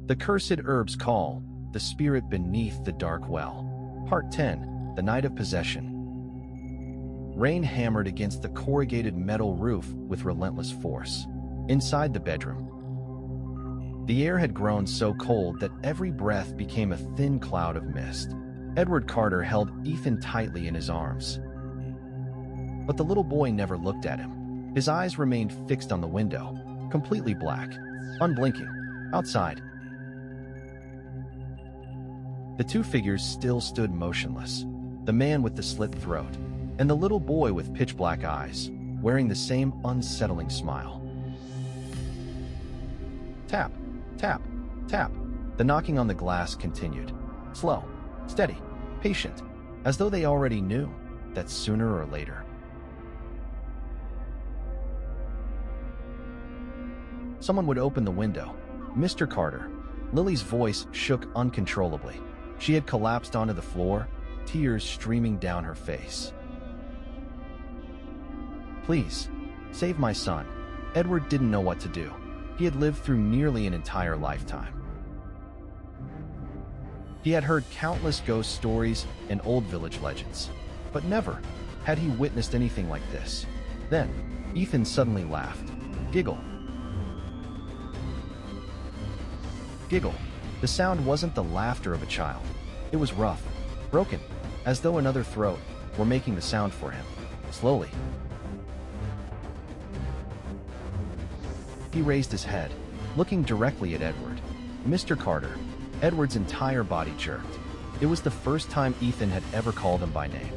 The Cursed Herbs Call, The Spirit Beneath the Dark Well. Part 10, The Night of Possession. Rain hammered against the corrugated metal roof with relentless force. Inside the bedroom, the air had grown so cold that every breath became a thin cloud of mist. Edward Carter held Ethan tightly in his arms. But the little boy never looked at him. His eyes remained fixed on the window, completely black, unblinking. Outside, the two figures still stood motionless, the man with the slit throat, and the little boy with pitch-black eyes, wearing the same unsettling smile. Tap, tap, tap. The knocking on the glass continued. Slow, steady, patient, as though they already knew that sooner or later someone would open the window. Mr. Carter. Lily's voice shook uncontrollably. She had collapsed onto the floor, tears streaming down her face. Please, save my son. Edward didn't know what to do. He had lived through nearly an entire lifetime. He had heard countless ghost stories and old village legends, but never had he witnessed anything like this. Then, Ethan suddenly laughed. Giggle. Giggle. The sound wasn't the laughter of a child. It was rough, broken, as though another throat were making the sound for him. Slowly, he raised his head, looking directly at Edward. Mr. Carter. Edward's entire body jerked. It was the first time Ethan had ever called him by name.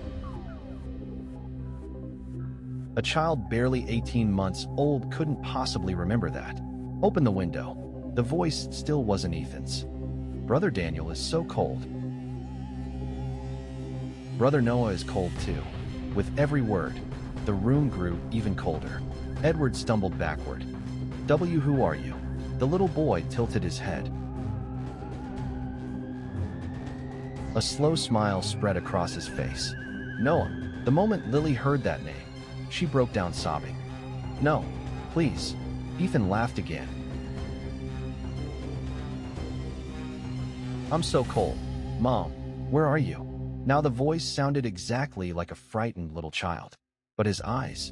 A child barely 18 months old couldn't possibly remember that. Open the window. The voice still wasn't Ethan's. Brother Daniel is so cold. Brother Noah is cold too. With every word, the room grew even colder. Edward stumbled backward. Who are you? The little boy tilted his head. A slow smile spread across his face. Noah. The moment Lily heard that name, she broke down sobbing. No, please. Ethan laughed again. I'm so cold. Mom, where are you? Now the voice sounded exactly like a frightened little child, but his eyes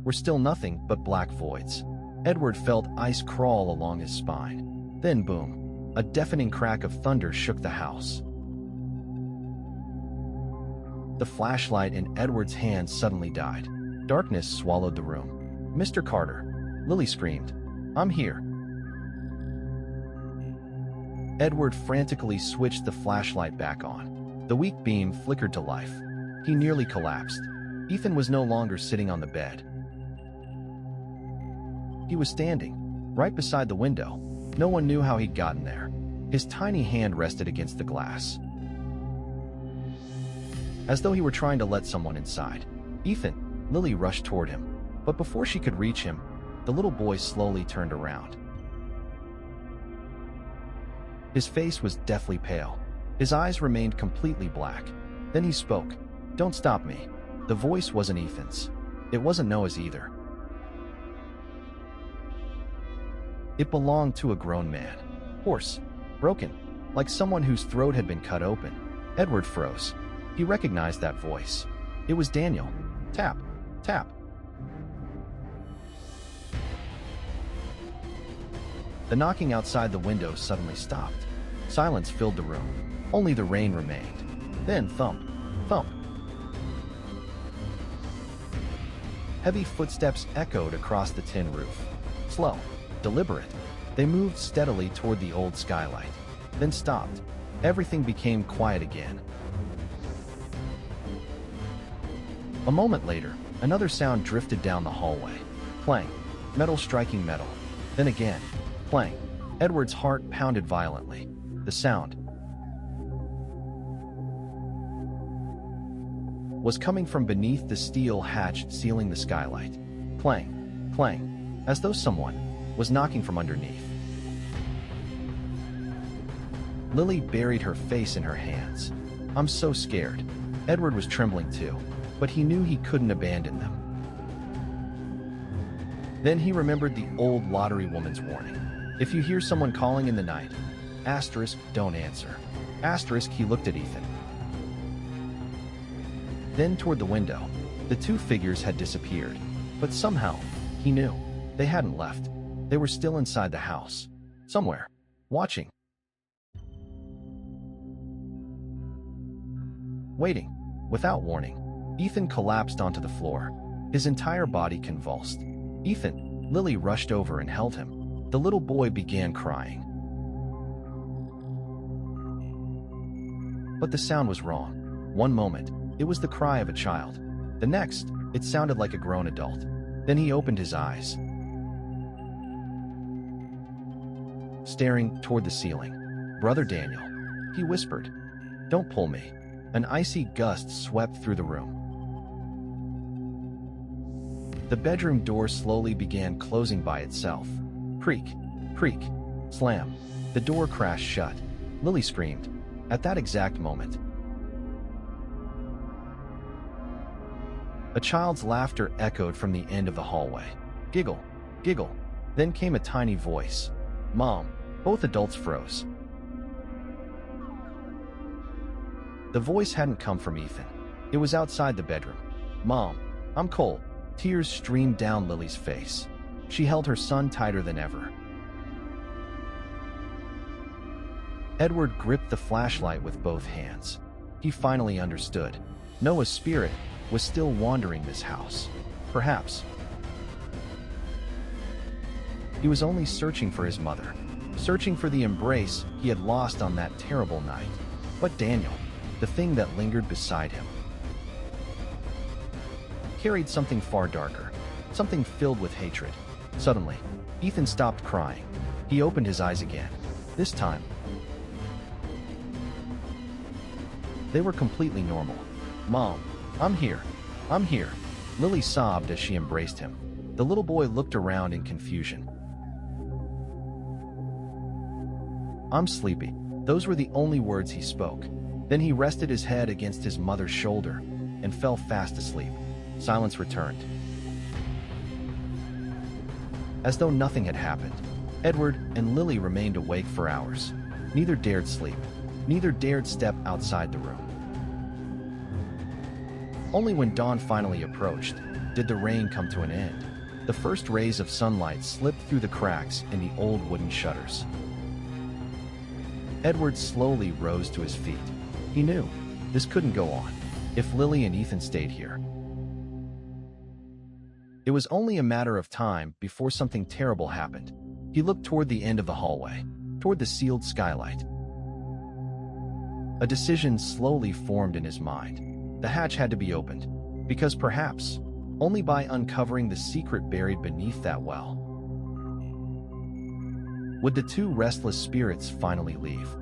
were still nothing but black voids. Edward felt ice crawl along his spine. Then boom, a deafening crack of thunder shook the house. The flashlight in Edward's hand suddenly died. Darkness swallowed the room. Mr. Carter, Lily screamed. I'm here. Edward frantically switched the flashlight back on. The weak beam flickered to life. He nearly collapsed. Ethan was no longer sitting on the bed. He was standing, right beside the window. No one knew how he'd gotten there. His tiny hand rested against the glass, as though he were trying to let someone inside. Ethan. Lily rushed toward him, but before she could reach him, the little boy slowly turned around. His face was deathly pale. His eyes remained completely black. Then he spoke. Don't stop me. The voice wasn't Ethan's. It wasn't Noah's either. It belonged to a grown man. Hoarse, broken, like someone whose throat had been cut open. Edward froze. He recognized that voice. It was Daniel. Tap, tap. The knocking outside the window suddenly stopped. Silence filled the room. Only the rain remained. Then thump, thump. Heavy footsteps echoed across the tin roof. Slow, deliberate. They moved steadily toward the old skylight, then stopped. Everything became quiet again. A moment later, another sound drifted down the hallway. Clang, metal striking metal. Then again, clang. Edward's heart pounded violently. The sound was coming from beneath the steel hatch sealing the skylight. Clang, clang, as though someone was knocking from underneath. Lily buried her face in her hands. I'm so scared. Edward was trembling too, but he knew he couldn't abandon them. Then he remembered the old lottery woman's warning. If you hear someone calling in the night, don't answer. He looked at Ethan. Then toward the window. The two figures had disappeared, but somehow, he knew, they hadn't left. They were still inside the house, somewhere, watching. Waiting. Without warning, Ethan collapsed onto the floor. His entire body convulsed. Ethan, Lily rushed over and held him. The little boy began crying. But the sound was wrong. One moment, it was the cry of a child. The next, it sounded like a grown adult. Then he opened his eyes, staring toward the ceiling. "Brother Daniel," he whispered. "Don't pull me." An icy gust swept through the room. The bedroom door slowly began closing by itself. Creak, creak, slam. The door crashed shut. Lily screamed. At that exact moment, a child's laughter echoed from the end of the hallway. Giggle, giggle. Then came a tiny voice. "Mom." Both adults froze. The voice hadn't come from Ethan. It was outside the bedroom. "Mom, I'm cold." Tears streamed down Lily's face. She held her son tighter than ever. Edward gripped the flashlight with both hands. He finally understood. Noah's spirit was still wandering this house. Perhaps he was only searching for his mother, searching for the embrace he had lost on that terrible night. But Daniel, the thing that lingered beside him, carried something far darker, something filled with hatred. Suddenly, Ethan stopped crying. He opened his eyes again. This time, they were completely normal. "Mom, I'm here. I'm here." Lily sobbed as she embraced him. The little boy looked around in confusion. "I'm sleepy." Those were the only words he spoke. Then he rested his head against his mother's shoulder and fell fast asleep. Silence returned, as though nothing had happened. Edward and Lily remained awake for hours. Neither dared sleep. Neither dared step outside the room. Only when dawn finally approached did the rain come to an end. The first rays of sunlight slipped through the cracks in the old wooden shutters. Edward slowly rose to his feet. He knew this couldn't go on if Lily and Ethan stayed here. It was only a matter of time before something terrible happened. He looked toward the end of the hallway, toward the sealed skylight. A decision slowly formed in his mind. The hatch had to be opened, because perhaps only by uncovering the secret buried beneath that well would the two restless spirits finally leave.